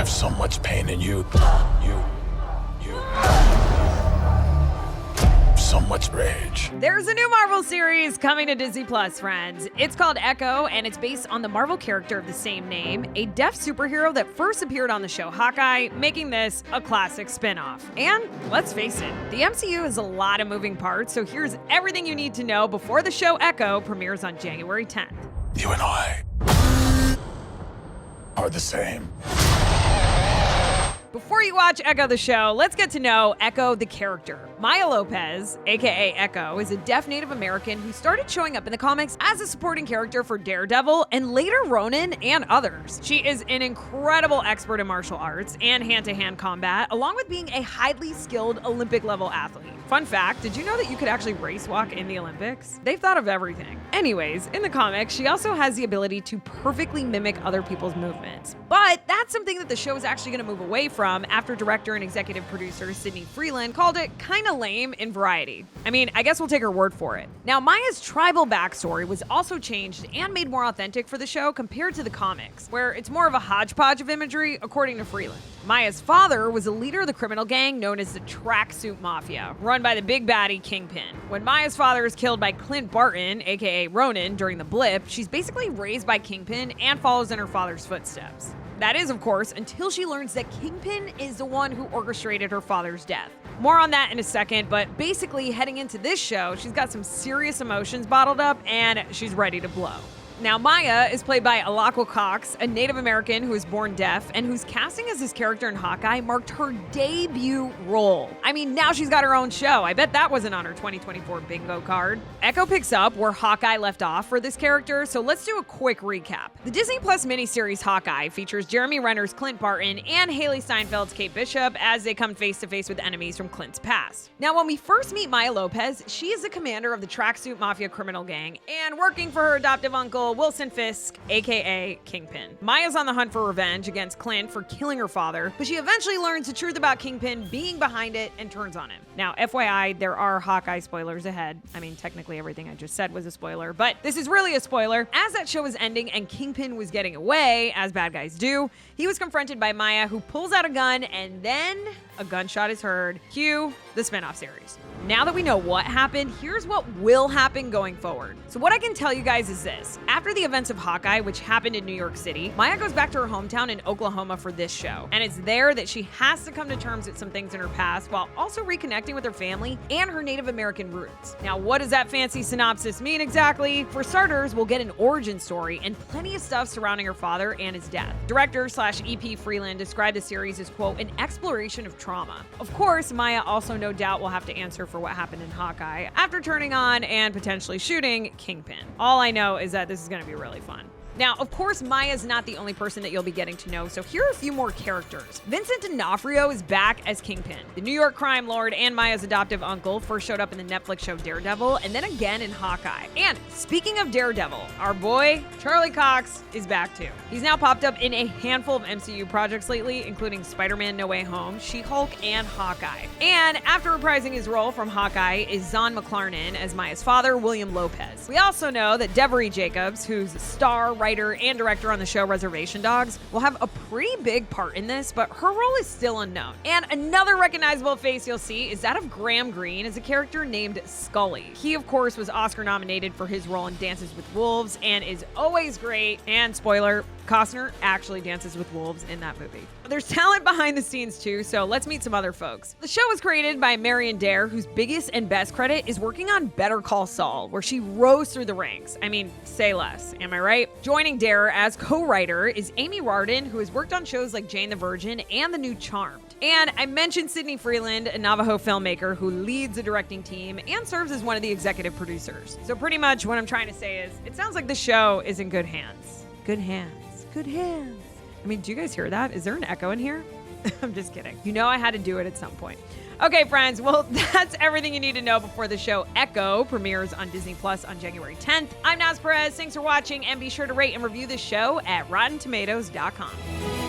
have so much pain in you. You. So much rage. There's a new Marvel series coming to Disney Plus, friends. It's called Ekko, and it's based on the Marvel character of the same name, a deaf superhero that first appeared on the show Hawkeye, making this a classic spin-off. And let's face it, the MCU has a lot of moving parts, so here's everything you need to know before the show Ekko premieres on January 10th. You and I are the same. Before you watch Ekko the show, let's get to know Ekko the character. Maya Lopez, aka Ekko, is a deaf Native American who started showing up in the comics as a supporting character for Daredevil and later Ronin and others. She is an incredible expert in martial arts and hand-to-hand combat, along with being a highly skilled Olympic-level athlete. Fun fact, did you know that you could actually race walk in the Olympics? They've thought of everything. Anyways, in the comics, she also has the ability to perfectly mimic other people's movements. But that's something that the show is actually going to move away from after director and executive producer Sydney Freeland called it kinda lame in Variety. I mean, I guess we'll take her word for it. Now, Maya's tribal backstory was also changed and made more authentic for the show compared to the comics, where it's more of a hodgepodge of imagery, according to Freeland. Maya's father was a leader of the criminal gang known as the Tracksuit Mafia, run by the big baddie Kingpin. When Maya's father is killed by Clint Barton, aka Ronin, during the blip, she's basically raised by Kingpin and follows in her father's footsteps. That is, of course, until she learns that Kingpin is the one who orchestrated her father's death. More on that in a second, but basically heading into this show, she's got some serious emotions bottled up and she's ready to blow. Now, Maya is played by Alaqua Cox, a Native American who was born deaf and whose casting as this character in Hawkeye marked her debut role. I mean, now she's got her own show. I bet that wasn't on her 2024 bingo card. Ekko picks up where Hawkeye left off for this character, so let's do a quick recap. The Disney Plus miniseries Hawkeye features Jeremy Renner's Clint Barton and Haley Steinfeld's Kate Bishop as they come face to face with enemies from Clint's past. Now, when we first meet Maya Lopez, she is the commander of the Tracksuit Mafia criminal gang and working for her adoptive uncle, Wilson Fisk, aka Kingpin. Maya's on the hunt for revenge against Clint for killing her father, but she eventually learns the truth about Kingpin being behind it and turns on him. Now, FYI, there are Hawkeye spoilers ahead. I mean, technically everything I just said was a spoiler, but this is really a spoiler. As that show was ending and Kingpin was getting away, as bad guys do, he was confronted by Maya, who pulls out a gun, and then a gunshot is heard. Cue the spinoff series. Now that we know what happened, here's what will happen going forward. So what I can tell you guys is this. After the events of Hawkeye, which happened in New York City, Maya goes back to her hometown in Oklahoma for this show. And it's there that she has to come to terms with some things in her past while also reconnecting with her family and her Native American roots. Now, what does that fancy synopsis mean exactly? For starters, we'll get an origin story and plenty of stuff surrounding her father and his death. Director/EP Freeland described the series as, quote, an exploration of trauma. Of course, Maya also no doubt will have to answer for what happened in Hawkeye after turning on and potentially shooting Kingpin. All I know is that this is going to be really fun. Now, of course, Maya's not the only person that you'll be getting to know, so here are a few more characters. Vincent D'Onofrio is back as Kingpin. The New York crime lord and Maya's adoptive uncle first showed up in the Netflix show Daredevil, and then again in Hawkeye. And speaking of Daredevil, our boy, Charlie Cox, is back too. He's now popped up in a handful of MCU projects lately, including Spider-Man No Way Home, She-Hulk, and Hawkeye. And after reprising his role from Hawkeye is Zahn McClarnon as Maya's father, William Lopez. We also know that Devery Jacobs, who's a star, writer, and director on the show Reservation Dogs, will have a pretty big part in this, but her role is still unknown. And another recognizable face you'll see is that of Graham Greene as a character named Scully. He, of course, was Oscar nominated for his role in Dances with Wolves and is always great. And spoiler, Costner actually dances with wolves in that movie. There's talent behind the scenes too, so let's meet some other folks. The show was created by Marion Dare, whose biggest and best credit is working on Better Call Saul, where she rose through the ranks. I mean, say less, am I right? Joining Dare as co-writer is Amy Rardin, who has worked on shows like Jane the Virgin and The New Charmed. And I mentioned Sydney Freeland, a Navajo filmmaker who leads the directing team and serves as one of the executive producers. So pretty much what I'm trying to say is, it sounds like the show is in good hands. Good hands. Good hands. I mean, do you guys hear that? Is there an echo in here? I'm just kidding. You know I had to do it at some point. Okay, friends, well, that's everything you need to know before the show Ekko premieres on Disney Plus on January 10th. I'm Naz Perez. Thanks for watching, and be sure to rate and review this show at RottenTomatoes.com.